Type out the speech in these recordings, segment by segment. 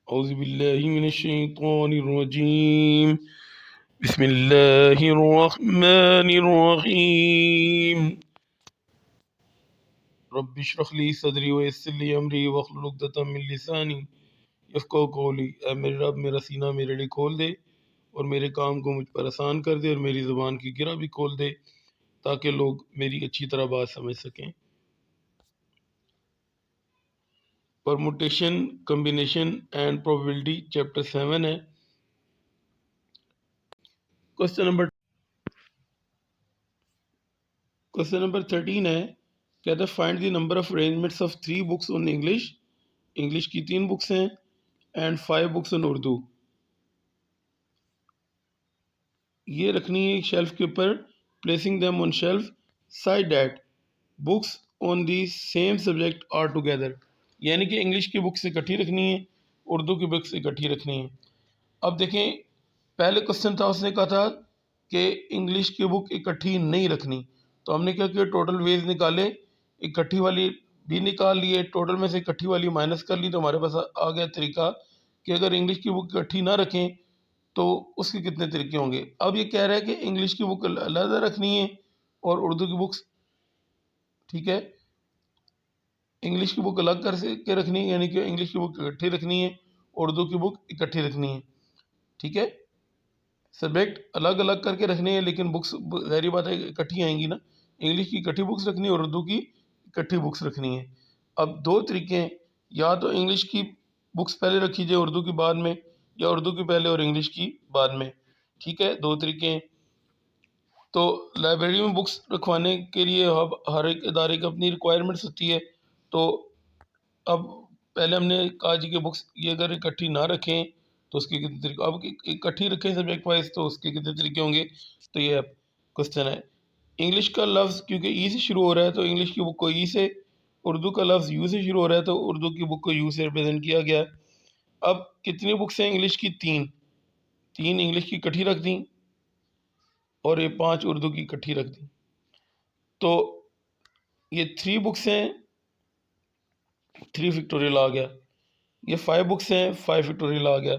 اعوذ باللہ من الشیطان الرجیم بسم اللہ الرحمن الرحیم رب اشرح لی صدری ویسر لی امری واحلل عقدۃ من لسانی یفقہوا قولی۔ اے میرے رب میرا سینہ میرے لیے کھول دے اور میرے کام کو مجھ پر آسان کر دے اور میری زبان کی گرہ بھی کھول دے تاکہ لوگ میری اچھی طرح بات سمجھ سکیں۔ Permutation, combination and probability chapter 7 ہے۔ کوسچن نمبر 13 ہے، کہتا ہے find the number of arrangements of 3 books on English. English کی 3 بکس ہیں اینڈ 5 بکس آن اردو۔ یہ رکھنی ہے ایک شیلف کے اوپر، placing them on shelf side that books on the same subject are together, یعنی کہ انگلش کی بکس اکٹھی رکھنی ہے، اردو کی بکس اکٹھی رکھنی ہے۔ اب دیکھیں، پہلے کوسچن تھا، اس نے کہا تھا کہ انگلش کی بک اکٹھی نہیں رکھنی، تو ہم نے کیا کہ ٹوٹل ویز نکالے، اکٹھی والی بھی نکال لیے، ٹوٹل میں سے اکٹھی والی مائنس کر لی، تو ہمارے پاس آ گیا طریقہ کہ اگر انگلش کی بک اکٹھی نہ رکھیں تو اس کے کتنے طریقے ہوں گے۔ اب یہ کہہ رہا ہے کہ انگلش کی بک علیحدہ رکھنی ہے اور اردو کی بکس، ٹھیک ہے، انگلش کی بک الگ کر کے رکھنی ہے، یعنی کہ انگلش کی بک اکٹھی رکھنی ہے، اردو کی بک اکٹھی رکھنی ہے، ٹھیک ہے۔ سبجیکٹ الگ الگ کر کے رکھنے ہیں لیکن بکس ظاہری بات ہے اکٹھی آئیں گی نا، انگلش کی اکٹھی بکس رکھنی ہے اور اردو کی اکٹھی بکس رکھنی ہے۔ اب 2 طریقے ہیں، یا تو انگلش کی بکس پہلے رکھی جائے اردو کی بعد میں، یا اردو کی پہلے اور انگلش کی بعد میں، ٹھیک ہے، 2 طریقے ہیں۔ تو لائبریری میں بکس رکھوانے کے لیے اب ہر ایک ادارے کی اپنی ریکوائرمنٹس ہوتی ہے، تو اب پہلے ہم نے کہا جی کہ بکس یہ اگر اکٹھی نہ رکھیں تو اس کے کتنے طریقے، اب اکٹھی رکھیں سبجیکٹ وائز تو اس کے کتنے طریقے ہوں گے، تو یہ کوسچن ہے۔ انگلش کا لفظ کیونکہ ای سے شروع ہو رہا ہے تو انگلش کی بک کو ای سے، اردو کا لفظ یو سے شروع ہو رہا ہے تو اردو کی بک کو یو سے ریپرزینٹ کیا گیا ہے۔ اب کتنی بکس ہیں انگلش کی؟ 3 انگلش کی اکٹھی رکھ دیں اور یہ 5 اردو کی اکٹھی رکھ دیں، تو یہ 3 بکس ہیں، 3 فیکٹوریل آ گیا۔ یہ 5 بکس ہیں، 5 فیکٹوریل آ گیا۔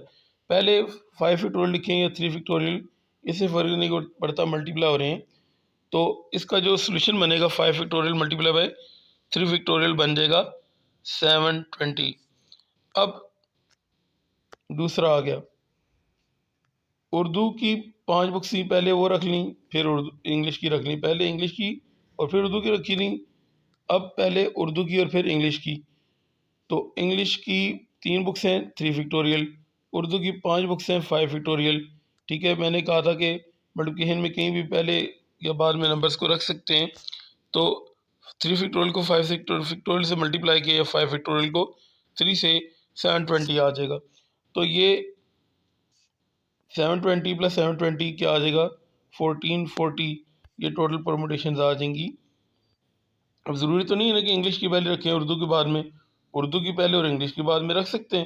پہلے 5 فیکٹوریل لکھیں یا 3 فیکٹوریل، اس سے فرق نہیں پڑتا، ملٹیپلائی ہو رہے ہیں، تو اس کا جو سولوشن بنے گا 5 فیکٹوریل ملٹیپلائی بائی 3 فیکٹوریل بن جائے گا 720۔ اب دوسرا آ گیا، اردو کی 5 بکس تھیں، پہلے وہ رکھ لیں، پھر انگلش کی رکھ لیں، پہلے انگلش کی اور پھر اردو کی رکھی لیں، اب پہلے اردو کی اور پھر انگلش کی، تو انگلش کی 3 بکس ہیں 3 فیکٹوریل، اردو کی 5 بکس ہیں 5 فیکٹوریل، ٹھیک ہے۔ میں نے کہا تھا کہ ملٹیپلیکیشن میں کہیں بھی پہلے یا بعد میں نمبرز کو رکھ سکتے ہیں، تو 3 فیکٹوریل کو 5 فیکٹوریل سے ملٹیپلائی کیا یا 5 فیکٹوریل کو 3 سے 720 آ جائے گا، تو یہ 720 + 720 کیا آ جائے گا 1440، یہ ٹوٹل پرموٹیشنز آ جائیں گی۔ اب ضروری تو نہیں ہے نا کہ انگلش کی پہلے رکھیں اردو کے بعد میں، اردو کی پہلے اور انگلش کی بعد میں رکھ سکتے ہیں،